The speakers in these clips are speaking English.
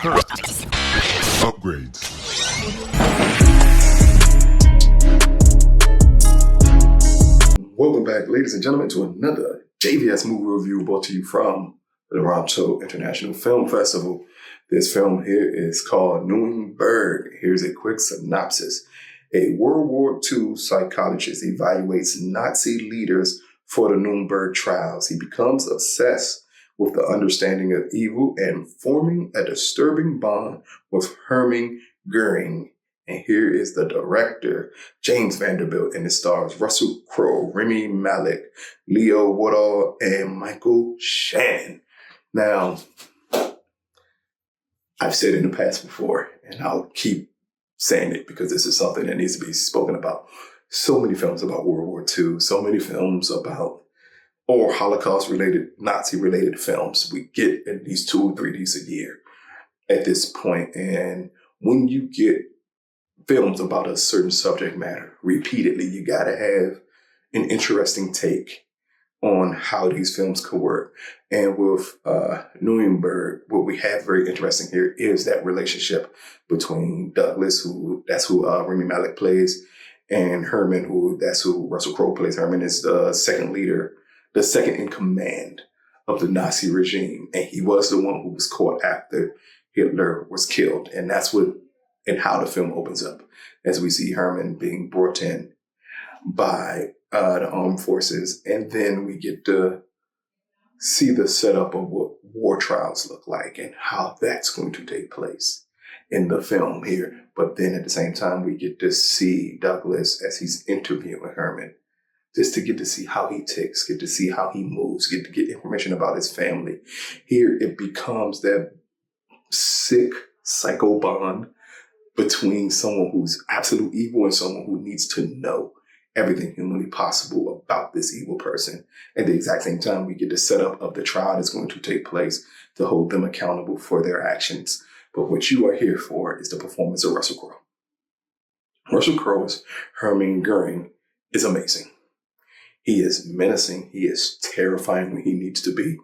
Upgrades. Welcome back, ladies and gentlemen, to another JVS movie review brought to you from the Toronto International Film Festival. This film here is called Nuremberg. Here's a quick synopsis. A World War II psychologist evaluates Nazi leaders for the Nuremberg trials. He becomes obsessed with the understanding of evil and forming a disturbing bond with Hermann Göring. And here is the director, James Vanderbilt, and it stars Russell Crowe, Rami Malek, Leo Woodall, and Michael Shannon. Now, I've said in the past before, and I'll keep saying it because this is something that needs to be spoken about. So many films about World War II, so many films about, or Holocaust-related, Nazi-related films. We get at least 2 or 3 of these a year at this point. And when you get films about a certain subject matter repeatedly, you got to have an interesting take on how these films could work. And with Nuremberg, what we have very interesting here is that relationship between Douglas, that's who Rami Malek plays, and Herman, that's who Russell Crowe plays. Herman is the second leader, the second in command of the Nazi regime. And he was the one who was caught after Hitler was killed. And that's what and how the film opens up, as we see Herman being brought in by the armed forces. And then we get to see the setup of what war trials look like and how that's going to take place in the film here. But then at the same time, we get to see Douglas as he's interviewing Herman, just to get to see how he ticks, get to see how he moves, get to get information about his family. Here it becomes that sick psycho bond between someone who's absolute evil and someone who needs to know everything humanly possible about this evil person. At the exact same time, we get the setup of the trial that's going to take place to hold them accountable for their actions. But what you are here for is the performance of Russell Crowe. Russell Crowe's Hermann Göring is amazing. He is menacing. He is terrifying when he needs to be.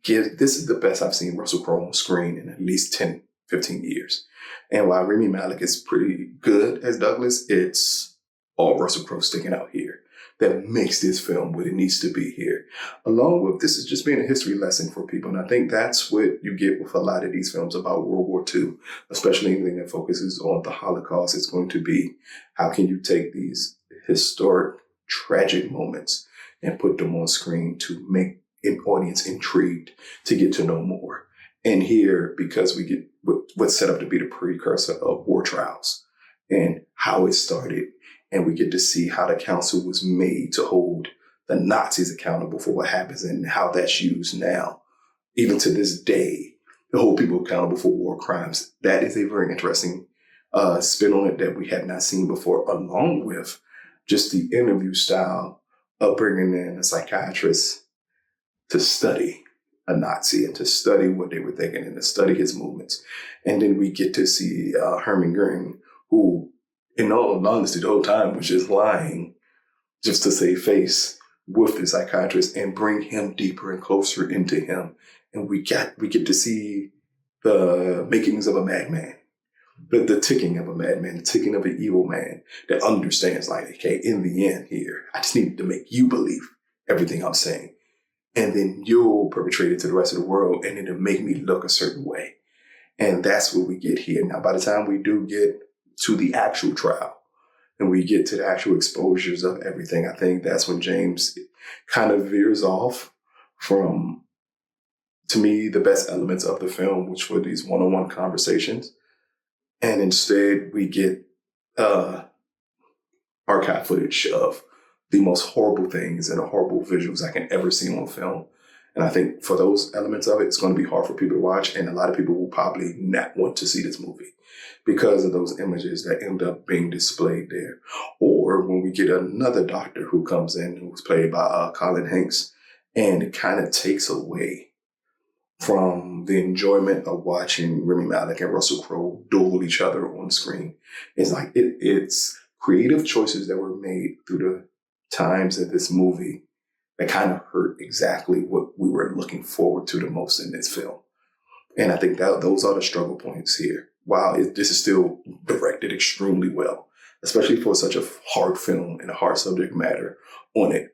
This is the best I've seen Russell Crowe on screen in at least 10, 15 years. And while Rami Malek is pretty good as Douglas, it's all Russell Crowe sticking out here that makes this film what it needs to be here. Along with this is just being a history lesson for people. And I think that's what you get with a lot of these films about World War II, especially anything that focuses on the Holocaust. It's going to be, how can you take these historic, tragic moments and put them on screen to make an audience intrigued to get to know more. And here, because we get what's set up to be the precursor of war trials and how it started, and we get to see how the council was made to hold the Nazis accountable for what happens and how that's used now, even to this day, to hold people accountable for war crimes. That is a very interesting spin on it that we have not seen before, along with just the interview style of bringing in a psychiatrist to study a Nazi and to study what they were thinking and to study his movements. And then we get to see Hermann Göring, who, in all honesty, the whole time was just lying just to save face with the psychiatrist and bring him deeper and closer into him. And we get to see the makings of a madman, the ticking of a madman, the ticking of an evil man that understands, like, okay, in the end here, I just need to make you believe everything I'm saying. And then you'll perpetrate it to the rest of the world, and it'll make me look a certain way. And that's what we get here. Now, by the time we do get to the actual trial and we get to the actual exposures of everything, I think that's when James kind of veers off from, to me, the best elements of the film, which were these one-on-one conversations. And instead, we get archive footage of the most horrible things and the horrible visuals I can ever see on film. And I think for those elements of it, it's going to be hard for people to watch. And a lot of people will probably not want to see this movie because of those images that end up being displayed there. Or when we get another doctor who comes in, who's played by Colin Hanks, and it kind of takes away from the enjoyment of watching Rami Malek and Russell Crowe duel each other on screen. It's like it's creative choices that were made through the times of this movie that kind of hurt exactly what we were looking forward to the most in this film. And I think that those are the struggle points here. Wow, this is still directed extremely well, especially for such a hard film and a hard subject matter on it.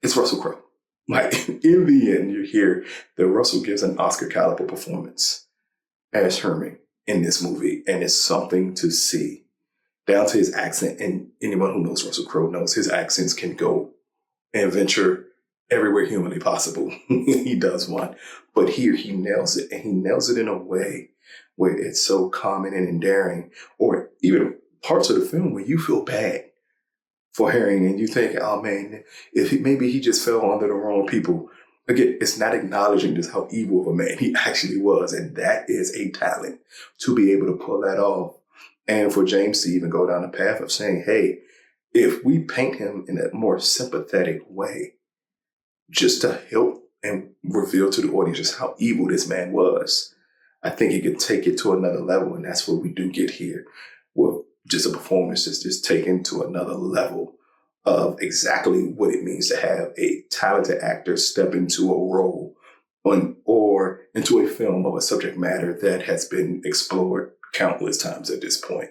It's Russell Crowe. Like, in the end, you hear that Russell gives an Oscar caliber performance as Herman in this movie, and it's something to see. Down to his accent, and anyone who knows Russell Crowe knows his accents can go and venture everywhere humanly possible. He does one. But here he nails it, and he nails it in a way where it's so common and endearing, or even parts of the film where you feel bad for Herring and you think, oh man, maybe he just fell under the wrong people. Again, it's not acknowledging just how evil of a man he actually was. And that is a talent to be able to pull that off. And for James to even go down the path of saying, hey, if we paint him in a more sympathetic way, just to help and reveal to the audience just how evil this man was, I think it could take it to another level. And that's what we do get here with just a performance that's just taken to another level of exactly what it means to have a talented actor step into a role or into a film of a subject matter that has been explored countless times at this point.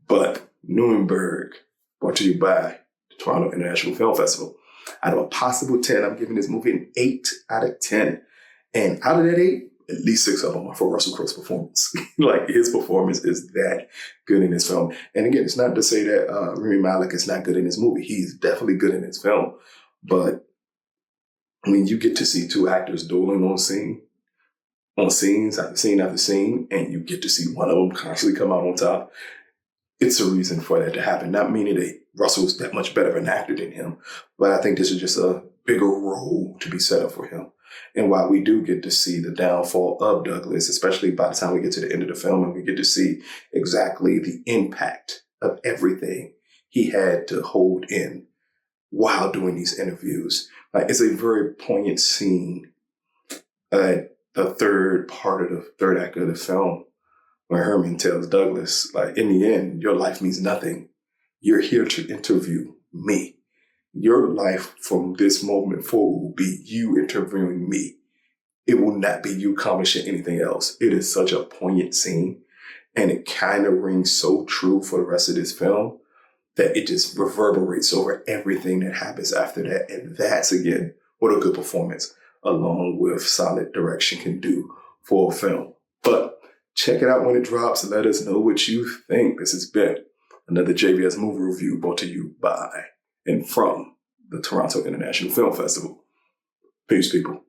But Nuremberg, brought to you by the Toronto International Film Festival. Out of a possible 10, I'm giving this movie an 8 out of 10. And out of that 8, at least 6 of them are for Russell Crowe's performance. Like, his performance is that good in this film. And again, it's not to say that Rami Malek is not good in this movie. He's definitely good in this film. But when you get to see two actors dueling on scenes after scene after scene, and you get to see one of them constantly come out on top, it's a reason for that to happen. Not meaning that Russell's that much better of an actor than him, but I think this is just a bigger role to be set up for him. And while we do get to see the downfall of Douglas, especially by the time we get to the end of the film, and we get to see exactly the impact of everything he had to hold in while doing these interviews. Like, it's a very poignant scene at the third act of the film, where Herman tells Douglas, like, in the end, your life means nothing. You're here to interview me. Your life from this moment forward will be you interviewing me. It will not be you accomplishing anything else. It is such a poignant scene, and it kind of rings so true for the rest of this film that it just reverberates over everything that happens after that. And that's, again, what a good performance along with solid direction can do for a film. But check it out when it drops and let us know what you think. This has been another JVS movie review brought to you by and from the Toronto International Film Festival. Peace, people.